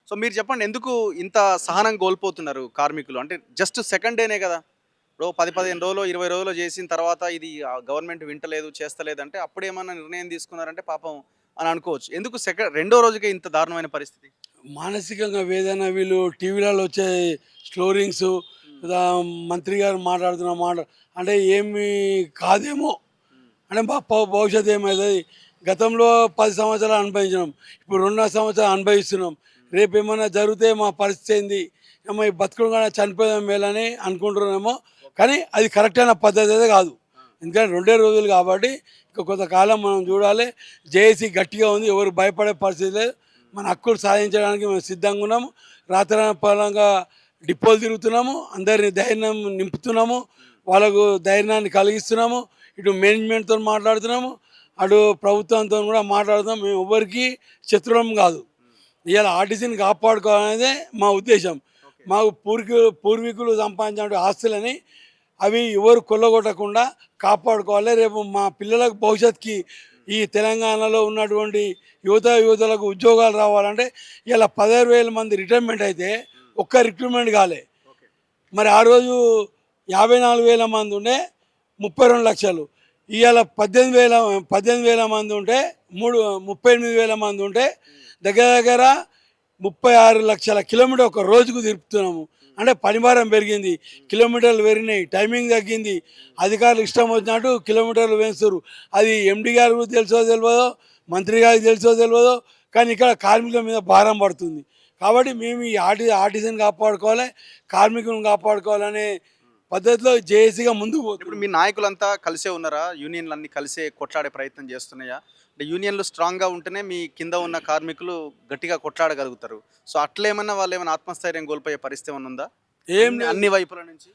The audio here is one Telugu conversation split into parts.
సో మీరు చెప్పండి ఎందుకు ఇంత సహనం కోల్పోతున్నారు కార్మికులు? అంటే జస్ట్ సెకండ్ డేనే కదా! ఇప్పుడు 10, 15 రోజులో, 20 రోజులో చేసిన తర్వాత ఇది గవర్నమెంట్ వింటలేదు, చేస్తలేదంటే అప్పుడేమన్నా నిర్ణయం తీసుకున్నారంటే పాపం అని అనుకోవచ్చు. ఎందుకు రెండో రోజుకే ఇంత దారుణమైన పరిస్థితి? మానసికంగా వేదన వీళ్ళు టీవీలలో వచ్చే స్టోరీస్ హ్మ్. మంత్రి గారు మాట్లాడుతున్న మాట అంటే ఏమి కాదేమో హ్మ్. అంటే మా భవిష్యత్తు ఏమవుతుంది. గతంలో 10 సంవత్సరాలు అనుభవించినాం, ఇప్పుడు 2.5 సంవత్సరాలు అనుభవిస్తున్నాం. హ్మ్. రేపు ఏమన్నా జరిగితే మా పరిస్థితి ఏంది, ఏమో ఈ బతుకులు కూడా చనిపోయాం మేలని అనుకుంటున్నామో. ఓకే. కానీ అది కరెక్ట్ అయిన పద్ధతి అయితే కాదు. ఆ! ఎందుకంటే 2 రోజులు కాబట్టి ఇంకా కొంతకాలం మనం చూడాలి. జేఏసీ గట్టిగా ఉంది, ఎవరు భయపడే పరిస్థితి లేదు. హ్మ్. మన హక్కులు సాధించడానికి మేము సిద్ధంగా ఉన్నాము. రాత్రపరంగా డిపోలు తిరుగుతున్నాము, అందరిని ధైర్యం నింపుతున్నాము, హ్మ్. వాళ్ళకు ధైర్యాన్ని కలిగిస్తున్నాము. ఇటు మేనేజ్మెంట్తో మాట్లాడుతున్నాము, అటు ప్రభుత్వంతో కూడా మాట్లాడుతున్నాం. మేము ఎవ్వరికి శత్రువులం కాదు. హ్మ్. ఇవాళ ఆర్టీసీని కాపాడుకోవాలనేదే మా ఉద్దేశం. ఓకే. మాకు పూర్వీకులు సంపాదించిన ఆస్తులని అవి ఎవరు కొల్లగొట్టకుండా కాపాడుకోవాలి. రేపు మా పిల్లలకు భవిష్యత్తుకి హ్మ్. ఈ తెలంగాణలో ఉన్నటువంటి యువతలకు ఉద్యోగాలు రావాలంటే ఇలా 16,000 మంది రిటైర్మెంట్ అయితే హ్మ్. ఒక్క రిక్రూట్మెంట్ కాలే. ఓకే. మరి ఆ రోజు 54,000 మంది ఉండే 32 లక్షలు. ఇవాళ 18,000 మంది ఉంటే 38,000 మంది ఉంటే హ్మ్. దగ్గర దగ్గర 36 లక్షల కిలోమీటర్ ఒక రోజుకు తిప్పుతున్నాము. హ్మ్. అంటే పనిభారం పెరిగింది, హ్మ్. కిలోమీటర్లు పెరిగినాయి, టైమింగ్ తగ్గింది. హ్మ్. అధికారులు ఇష్టం వచ్చినట్టు కిలోమీటర్లు పెంచుతారు. అది ఎండి గారికి తెలుసో తెలియదో, మంత్రి గారికి తెలుసో తెలియదో, కానీ ఇక్కడ కార్మికుల మీద భారం పడుతుంది. కాబట్టి మేము ఈ ఆర్టీసీని కాపాడుకోవాలి, కార్మికులను కాపాడుకోవాలనే హ్మ్. పద్ధతిలో జేఏసీగా ముందుకు ఇప్పుడు పోతున్నాం. మీ నాయకులంతా కలిసే ఉన్నారా? యూనియన్‌లన్నీ కలిసే కొట్లాడే ప్రయత్నం చేస్తున్నాయా? అంటే యూనియన్‌లు స్ట్రాంగ్‌గా ఉంటేనే మీ కింద ఉన్న కార్మికులు గట్టిగా కొట్లాడగలుగుతారు. సో, అట్లేమన్నా వాళ్ళేమన్నా ఆత్మస్థైర్యం కోల్పోయే పరిస్థితి ఏమన్నా ఉందా? ఏం అన్ని లేదు. అన్ని వైపుల నుంచి?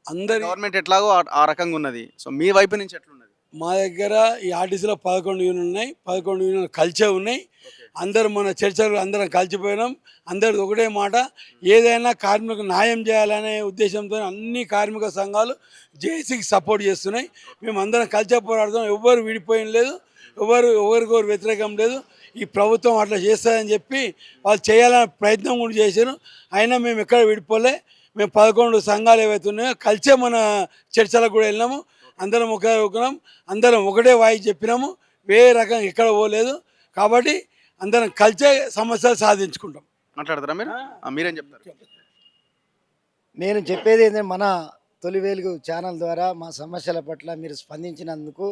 అంటే అందరి గవర్నమెంట్ ఎట్లాగో ఆ రకంగా ఉన్నది. సో, మీ వైపు నుంచి ఎట్లున్నది? మా దగ్గర ఈ ఆర్టీసీలో 11 యూనియన్లు ఉన్నాయి. హ్మ్. 11 యూనియన్లు కలిసే ఉన్నాయి. ఓకే. అందరూ మన చర్చలు అందరం కలిసిపోయినాం. అందరిది ఒకటే మాట, హ్మ్. ఏదైనా కార్మికులకు న్యాయం చేయాలనే ఉద్దేశంతో అన్ని కార్మిక సంఘాలు జేఏసీకి సపోర్ట్ చేస్తున్నాయి. ఓకే. మేమందరం కలిసే పోరాడుతున్నాం. ఎవ్వరు విడిపోయిన లేదు, హ్మ్. ఒకరికొకరు వ్యతిరేకం లేదు. ఈ ప్రభుత్వం అట్లా చేస్తుందని చెప్పి వాళ్ళు చేయాలనే ప్రయత్నం కూడా చేశారు. అయినా మేము ఎక్కడ విడిపోలే. మేము 11 సంఘాలు ఏవైతే ఉన్నాయో కలిసే మన చర్చలకు కూడా వెళ్ళినాము. ఓకే. అందరం ఒకే ఒకరం, అందరం ఒకటే వాయిస్ చెప్పినాము. వేరే రకంగా ఎక్కడ పోలేదు. కాబట్టి అందరం కలిసే సమస్యలు సాధించుకుంటాం. మాట్లాడతారా మీరు? ఆ! మీరేం చెప్తారు? నేను చెప్పేది ఏంటంటే మన తొలి వెలుగు ఛానల్ ద్వారా మా సమస్యల పట్ల మీరు స్పందించినందుకు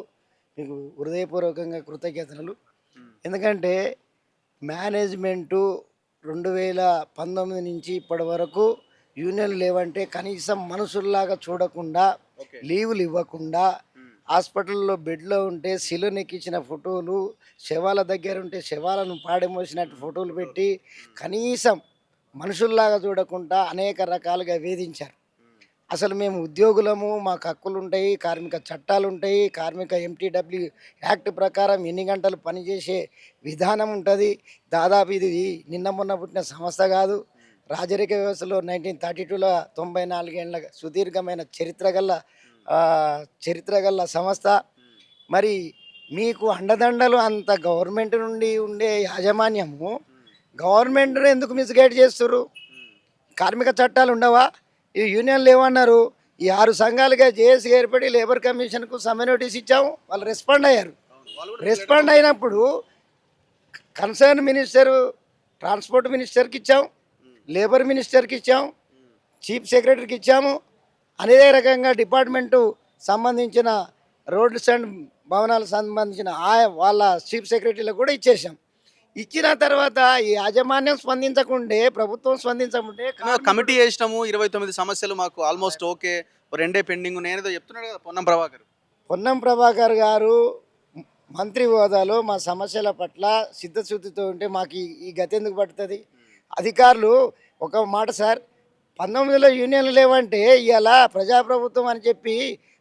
మీకు హృదయపూర్వకంగా కృతజ్ఞతలు. హ్మ్. ఎందుకంటే మేనేజ్మెంటు 2019 నుంచి ఇప్పటి వరకు యూనియన్లు లేవంటే కనీసం మనుషుల్లాగా చూడకుండా, ఓకే. లీవులు ఇవ్వకుండా, హ్మ్. హాస్పిటల్లో బెడ్‌లో ఉంటే శిలునెక్కించిన ఫోటోలు, శవాల దగ్గర ఉంటే శవాలను పాడెమోసినట్టు హ్మ్. ఫోటోలు ఫోటోలు. పెట్టి హ్మ్. కనీసం మనుషుల్లాగా చూడకుండా అనేక రకాలుగా వేధించారు. హ్మ్. అసలు మేము ఉద్యోగులము, మాకు హక్కులుంటాయి, కార్మిక చట్టాలుంటాయి, కార్మిక ఎంటీడబ్ల్యూ యాక్ట్ ప్రకారం ఎన్ని గంటలు పనిచేసే విధానం ఉంటది. దాదాపు ఇది నిన్న మొన్న పుట్టిన సంస్థ గాదు. హ్మ్. రాజరిక వ్యవస్థలో 1932లో 94 ఏండ్ల సుదీర్ఘమైన హ్మ్. చరిత్ర గల్ల సంస్థ. హ్మ్. మరి మీకు అండదండలు అంత గవర్నమెంట్ నుండి ఉండే యాజమాన్యము, హ్మ్. గవర్నమెంట్‌ని ఎందుకు మిస్‌గైడ్ చేస్తుర్రు? హ్మ్. కార్మిక చట్టాలు ఉండవా? ఈ యూనియన్లు లేవన్నారు. ఈ 6 సంఘాలుగా జేఏసీ ఏర్పడి లేబర్ కమిషన్‌కు సమ్మె నోటీస్ ఇచ్చాము. వాళ్ళు అవును. రెస్పాండ్ అయ్యారు. అవును. వాళ్ళు కూడా రిప్లై లెటర్ రెస్పాండ్ పంపారు. అయినప్పుడు హ్మ్. కన్సర్న్ మినిస్టరు ట్రాన్స్‌పోర్ట్ మినిస్టర్‌కి ఇచ్చాం. హ్మ్. లేబర్ మినిస్టర్‌కి ఇచ్చాం. హ్మ్. చీఫ్ సెక్రటరీకి ఇచ్చాము. అదే రకంగా డిపార్ట్‌మెంటు సంబంధించిన రోడ్స్ అండ్ భవనాలకు సంబంధించిన వాళ్ళ చీఫ్ సెక్రటరీలకు కూడా ఇచ్చేసాం. ఇచ్చిన తర్వాత ఈ యాజమాన్యం స్పందించకుంటే, ప్రభుత్వం స్పందించకుంటే మేము కమిటీ కార్మికుడు ఏసినాము. 29 సమస్యలు మాకు ఆల్‌మోస్ట్ ఓకే. ఓ రెండే పెండింగ్ ఉన్నాయనేదో చెప్తున్నాడు కదా! పొన్నం ప్రభాకర్. పొన్నం ప్రభాకర్ గారు మంత్రి హోదాలో మా సమస్యల పట్ల సిద్ధశుద్ధితో ఉంటే మాకు ఈ గతి ఎందుకు పడుతుంది? హ్మ్. అధికారులు ఒక మాట సార్, 19లో యూనియన్లు లేవంటే ఇవాళ ప్రజాప్రభుత్వం అని చెప్పి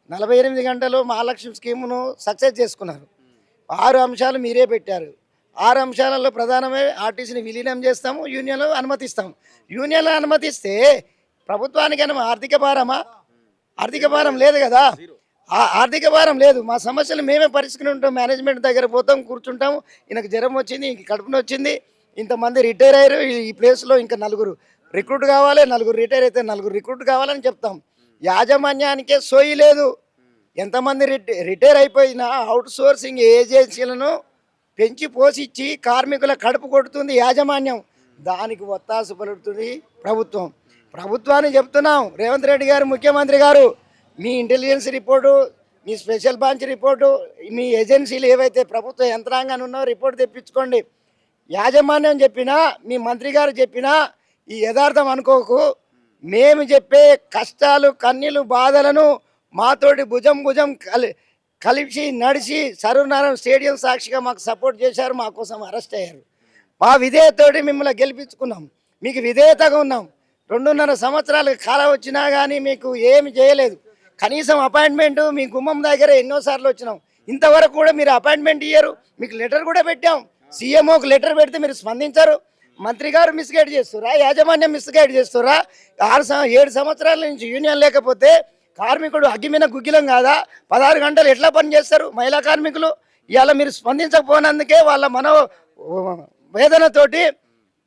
48 గంటలు మహాలక్ష్మి స్కీమును సక్సెస్ చేసుకున్నారు. హ్మ్. 6 అంశాలు మీరే పెట్టారు. 6 అంశాలలో ప్రధానమే ఆర్టీసీని విలీనం చేస్తాము, యూనియన్లు అనుమతిస్తాము. అవును. యూనియన్లు అనుమతిస్తే ప్రభుత్వానికైనా ఆర్థిక భారమా? హ్మ్. ఆర్థిక ఏం లేదు. భారం లేదు కదా! జీరో. ఆర్థిక భారం లేదు. మా సమస్యలు మేమే పరిష్కరించుకుంటాం. మేనేజ్మెంట్ దగ్గర పోతాం, కూర్చుంటాం. ఈయనకు జ్వరం వచ్చింది, ఈయనకి కడుపు నొచ్చింది, ఇంతమంది రిటైర్ అయ్యారు, ఈ ప్లేస్లో ఇంకా నలుగురు రిక్రూట్ కావాలి, నలుగురు రిటైర్ అయితే నలుగురు రిక్రూట్ కావాలని చెప్తాం. యాజమాన్యానికే సోయి లేదు. ఎంతమంది రిటైర్ అయిపోయినా అవుట్ సోర్సింగ్ ఏజెన్సీలను పెంచి పోషించి కార్మికుల కడుపు కొడుతుంది యాజమాన్యం. దానికి ఒత్తాసు పలుకుతుంది ప్రభుత్వం. ప్రభుత్వాన్ని చెప్తున్నాం, రేవంత్ రెడ్డి గారు ముఖ్యమంత్రి గారు, మీ ఇంటెలిజెన్స్ రిపోర్టు, మీ స్పెషల్ బ్రాంచ్ రిపోర్టు, మీ ఏజెన్సీలు ఏవైతే ప్రభుత్వ యంత్రాంగాన్ని ఉన్నాయో రిపోర్ట్ తెప్పించుకోండి. యాజమాన్యం చెప్పినా, మీ మంత్రి గారు చెప్పినా ఈ యథార్థం అనుకోకు. మేము చెప్పే కష్టాలు, కన్నీళ్ళు, బాధలను మాతోటి భుజం భుజం కలిసి నడిచి సర్వనారాయణ స్టేడియం సాక్షిగా మాకు సపోర్ట్ చేశారు, మా కోసం అరెస్ట్ అయ్యారు. మా విధేయతతోటి మిమ్మల్ని గెలిపించుకున్నాం, మీకు విధేయతగా ఉన్నాం. 2.5 సంవత్సరాలు కాలం వచ్చినా కానీ మీకు ఏమి చేయలేదు. కనీసం అపాయింట్మెంట్ మీ గుమ్మం దగ్గర ఎన్నోసార్లు వచ్చినాం, ఇంతవరకు కూడా మీరు అపాయింట్మెంట్ ఇయ్యరు. మీకు లెటర్ కూడా పెట్టాం, సీఎంఓకి లెటర్ పెడితే మీరు స్పందించరు. మంత్రి గారు మిస్గైడ్ చేస్తురా, యాజమాన్యం మిస్గైడ్ చేస్తురా. 7 సంవత్సరాల నుంచి యూనియన్ లేకపోతే కార్మికుడు అగ్గిమిన గుగ్గిలం కాదా? 16 గంటలు ఎట్లా పని చేస్తారు మహిళా కార్మికులు? ఇవాళ మీరు స్పందించకపోనందుకే వాళ్ళ వేదనతోటి,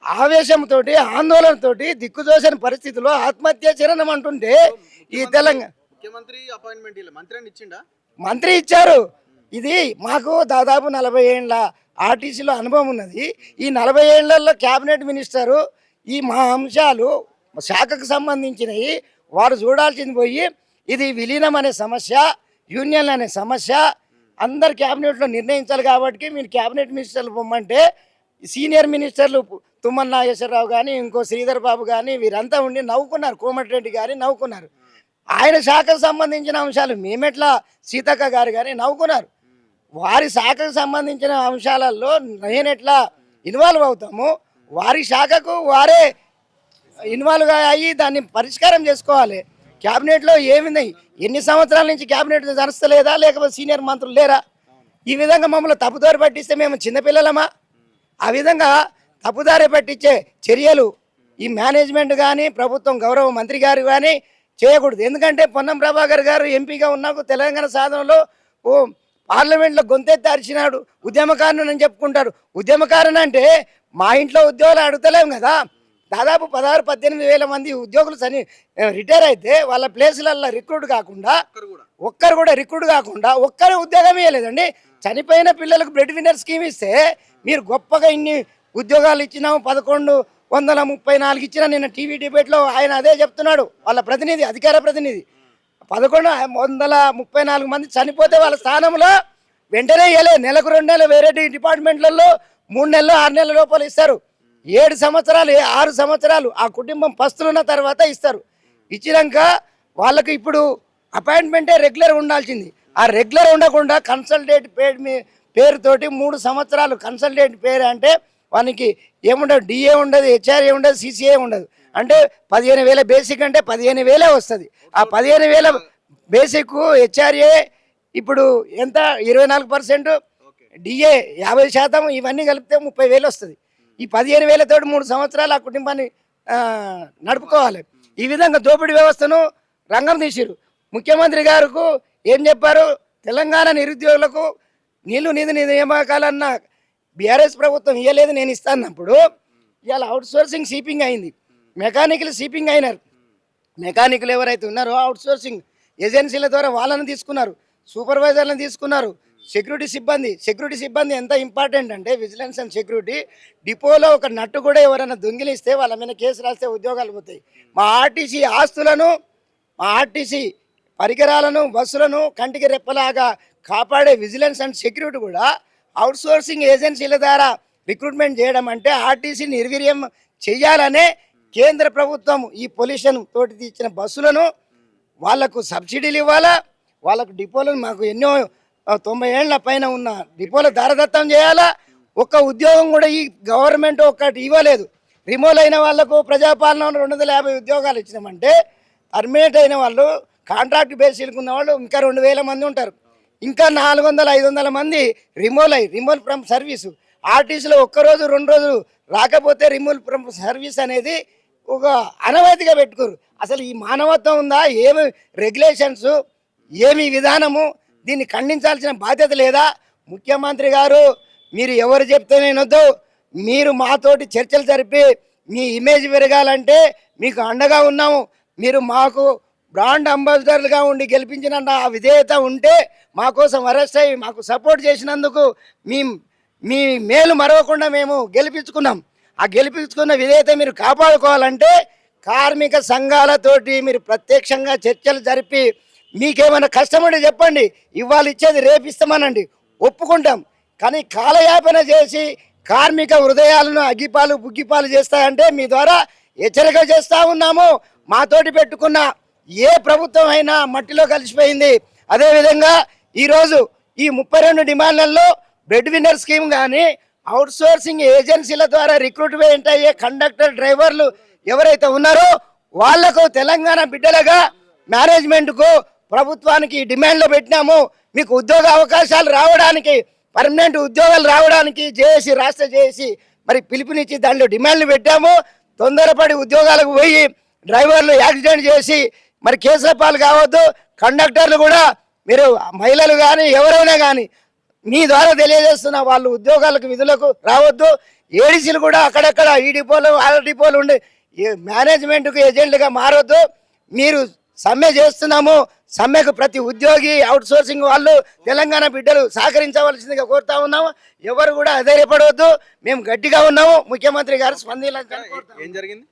ఆవేశంతో, ఆందోళనతోటి దిక్కుదోచని పరిస్థితిలో ఆత్మహత్య చరణం అంటుంటే ఈ తెలంగాణ ముఖ్యమంత్రి అపాయింట్మెంట్ మంత్రి ఇచ్చిండా? మంత్రి ఇచ్చారు. ఇది మాకు దాదాపు 40 ఏళ్ళ ఆర్టీసీలో అనుభవం ఉన్నది. ఈ 40 ఏళ్లలో క్యాబినెట్ మినిస్టరు ఈ మా అంశాలు శాఖకు సంబంధించినవి వారు చూడాల్సింది పోయి, ఇది విలీనం అనే సమస్య, యూనియన్ అనే సమస్య అందరు క్యాబినెట్లో నిర్ణయించాలి. కాబట్టి మీరు క్యాబినెట్ మినిస్టర్లు పొమ్మంటే సీనియర్ మినిస్టర్లు తుమ్మల నాగేశ్వరరావు కానీ, ఇంకో శ్రీధర్ బాబు కానీ వీరంతా ఉండి నవ్వుకున్నారు. కోమటిరెడ్డి గారి నవ్వుకున్నారు. ఆయన శాఖకు సంబంధించిన అంశాలు మేమెట్లా, సీతక్క గారు కానీ నవ్వుకున్నారు. వారి శాఖకు సంబంధించిన అంశాలలో నేనెట్లా ఇన్వాల్వ్ అవుతాము, వారి శాఖకు వారే ఇన్వాల్వ్ అయ్యి దాన్ని పరిష్కారం చేసుకోవాలి. క్యాబినెట్లో ఏమింది? ఎన్ని సంవత్సరాల నుంచి క్యాబినెట్ నడుస్తలేదా, లేకపోతే సీనియర్ మంత్రులు లేరా? ఈ విధంగా మమ్మల్ని తప్పుదారి పట్టిస్తే మేము చిన్నపిల్లలమా? ఆ విధంగా తప్పుదారి పట్టించే చర్యలు ఈ మేనేజ్మెంట్ కానీ, ప్రభుత్వం గౌరవ మంత్రి గారు కానీ చేయకూడదు. ఎందుకంటే పొన్నం ప్రభాకర్ గారు ఎంపీగా ఉన్నాకు తెలంగాణ సాధనలో పార్లమెంట్లో గొంతెత్తి అరిచినాడు. ఉద్యమకారుని అని చెప్పుకుంటారు. ఉద్యమకారుని అంటే మా ఇంట్లో ఉద్యోగాలు అడుగుతలేము కదా. దాదాపు 16-18 వేల మంది ఉద్యోగులు రిటైర్ అయితే వాళ్ళ ప్లేసులలో రిక్రూట్ కాకుండా, ఒక్కరు కూడా రిక్రూట్ కాకుండా ఒక్కరు ఉద్యోగం ఇవ్వలేదండి. చనిపోయిన పిల్లలకు బ్రెడ్ విన్నర్ స్కీమ్ ఇస్తే మీరు గొప్పగా ఇన్ని ఉద్యోగాలు ఇచ్చినాము, 1134 ఇచ్చినా. నిన్న టీవీ డిబేట్లో ఆయన అదే చెప్తున్నాడు. వాళ్ళ ప్రతినిధి, అధికార ప్రతినిధి 1134 మంది చనిపోతే వాళ్ళ స్థానంలో వెంటనే ఇవ్వలేదు. నెలకు 2 నెలలు వేరే డిపార్ట్మెంట్లలో 3 నెలలు 6 నెలల లోపల ఇస్తారు. 7 సంవత్సరాలు 6 సంవత్సరాలు ఆ కుటుంబం పస్తులున్న తర్వాత ఇస్తారు. ఇచ్చినాక వాళ్ళకి ఇప్పుడు అపాయింట్మెంటే రెగ్యులర్ ఉండాల్సింది. ఆ రెగ్యులర్ ఉండకుండా కన్సల్టేట్ పేరుతోటి 3 సంవత్సరాలు కన్సల్టేట్ పేరు అంటే వానికి ఏముండదు, డిఏ ఉండదు, హెచ్ఆర్ఏ ఉండదు, సిసిఏ ఉండదు. అంటే 15,000 బేసిక్ అంటే 15,000 వస్తుంది. ఆ 15,000 బేసిక్, హెచ్ఆర్ఏ ఇప్పుడు ఎంత 24%, డిఏ 50%, ఇవన్నీ కలిపితే 30,000 వస్తుంది. ఈ 15,000 తోటి 3 సంవత్సరాలు ఆ కుటుంబాన్ని నడుపుకోవాలి. ఈ విధంగా దోపిడీ వ్యవస్థను రంగం తీసిరు. ముఖ్యమంత్రి గారికి ఏం చెప్పారు? తెలంగాణ నిరుద్యోగులకు నిధి నియామకాలన్న బీఆర్ఎస్ ప్రభుత్వం ఇవ్వలేదు, నేను ఇస్తానప్పుడు ఇవాళ అవుట్ సోర్సింగ్ సీపింగ్ అయింది. మెకానికల్ సీపింగ్ అయినారు. మెకానికల్ ఎవరైతే ఉన్నారో అవుట్ సోర్సింగ్ ఏజెన్సీల ద్వారా వాళ్ళని తీసుకున్నారు, సూపర్వైజర్లను తీసుకున్నారు. సెక్యూరిటీ సిబ్బంది ఎంత ఇంపార్టెంట్ అంటే విజిలెన్స్ అండ్ సెక్యూరిటీ. డిపోలో ఒక నట్టు కూడా ఎవరైనా దొంగిలిస్తే వాళ్ళ మీద కేసు రాస్తే ఉద్యోగాలు పోతాయి. మా ఆర్టీసీ ఆస్తులను, మా ఆర్టీసీ పరికరాలను, బస్సులను కంటికి రెప్పలాగా కాపాడే విజిలెన్స్ అండ్ సెక్యూరిటీ కూడా అవుట్ సోర్సింగ్ ఏజెన్సీల ద్వారా రిక్రూట్మెంట్ చేయడం అంటే ఆర్టీసీ నిర్వీర్యం చేయాలనే కేంద్ర ప్రభుత్వం ఈ పొల్యూషన్ తోటి ఇచ్చిన బస్సులను వాళ్లకు సబ్సిడీలు ఇవ్వాలా, వాళ్ళకు డిపోలను మాకు ఎన్నో 90 ఏళ్ల పైన ఉన్న డిపోలు దారదత్తం చేయాలా. ఒక్క ఉద్యోగం కూడా ఈ గవర్నమెంట్ ఒక్కటి ఇవ్వలేదు. రిమూవ్ అయిన వాళ్లకు ప్రజాపాలన 250 ఉద్యోగాలు ఇచ్చినామంటే, పర్మనెంట్ అయిన వాళ్ళు, కాంట్రాక్ట్ బేసిస్కి ఉన్న వాళ్ళు ఇంకా 2,000 మంది ఉంటారు. ఇంకా 400-500 మంది రిమూవ్ ఫ్రమ్ సర్వీసు. ఆర్టీసీలో ఒక్కరోజు 2 రోజులు రాకపోతే రిమూవ్ ఫ్రమ్ సర్వీస్ అనేది ఒక అనవాయితీగా పెట్టుకోరు. అసలు ఈ మానవత్వం ఉందా? ఏమి రెగ్యులేషన్స్, ఏమి విధానము? దీన్ని ఖండించాల్సిన బాధ్యత లేదా? ముఖ్యమంత్రి గారు, మీరు ఎవరు చెప్తే నేనొద్దు, మీరు మాతోటి చర్చలు జరిపి మీ ఇమేజ్ పెరగాలంటే మీకు అండగా ఉన్నాము. మీరు మాకు బ్రాండ్ అంబాసిడర్లుగా ఉండి గెలిపించిన ఆ విధేయత ఉంటే మా కోసం అరెస్ట్ అయ్యి మాకు సపోర్ట్ చేసినందుకు మీ మీ మేలు మరవకుండా మేము గెలిపించుకున్నాం. ఆ గెలిపించుకున్న విధేయత మీరు కాపాడుకోవాలంటే కార్మిక సంఘాలతోటి మీరు ప్రత్యక్షంగా చర్చలు జరిపి మీకేమైనా కష్టం ఉంటే చెప్పండి, ఇవాళ ఇచ్చేది రేపు ఇస్తామనండి, ఒప్పుకుంటాం. కానీ కాలయాపన చేసి కార్మిక హృదయాలను అగ్గిపాలు బుగ్గిపాలు చేస్తాయంటే మీ ద్వారా హెచ్చరిక చేస్తూ ఉన్నాము. మాతోటి పెట్టుకున్న ఏ ప్రభుత్వం అయినా మట్టిలో కలిసిపోయింది. అదేవిధంగా ఈరోజు ఈ 32 డిమాండ్లలో బ్రెడ్ విన్నర్ స్కీమ్ కానీ అవుట్సోర్సింగ్ ఏజెన్సీల ద్వారా రిక్రూట్మెంట్ అయ్యే కండక్టర్ డ్రైవర్లు ఎవరైతే ఉన్నారో వాళ్లకు తెలంగాణ బిడ్డలుగా మేనేజ్మెంట్కు ప్రభుత్వానికి డిమాండ్లు పెట్టినాము. మీకు ఉద్యోగ అవకాశాలు రావడానికి, పర్మనెంట్ ఉద్యోగాలు రావడానికి జేఏసీ రాష్ట్ర జేఏసీ మరి పిలుపునిచ్చి దాంట్లో డిమాండ్లు పెట్టాము. తొందరపడి ఉద్యోగాలకు పోయి డ్రైవర్లు యాక్సిడెంట్ చేసి మరి కేసుల పాలు కావద్దు. కండక్టర్లు కూడా మీరు మహిళలు కానీ ఎవరైనా కానీ మీ ద్వారా తెలియజేస్తున్న వాళ్ళు ఉద్యోగాలకు విధులకు రావద్దు. ఏడీసీలు కూడా అక్కడక్కడ ఈ డిపోలు ఆ డిపోలు ఉండే మేనేజ్మెంట్కు ఏజెంట్లుగా మారొద్దు. మీరు సమ్మె చేస్తున్నాము, సమ్మెకు ప్రతి ఉద్యోగి అవుట్సోర్సింగ్ వాళ్ళు తెలంగాణ బిడ్డలు సహకరించవలసిందిగా కోరుతా ఉన్నాము. ఎవరు కూడా అధైర్యపడవద్దు, మేము గట్టిగా ఉన్నాము. ముఖ్యమంత్రి గారు స్పందించాలని ఏం జరిగింది?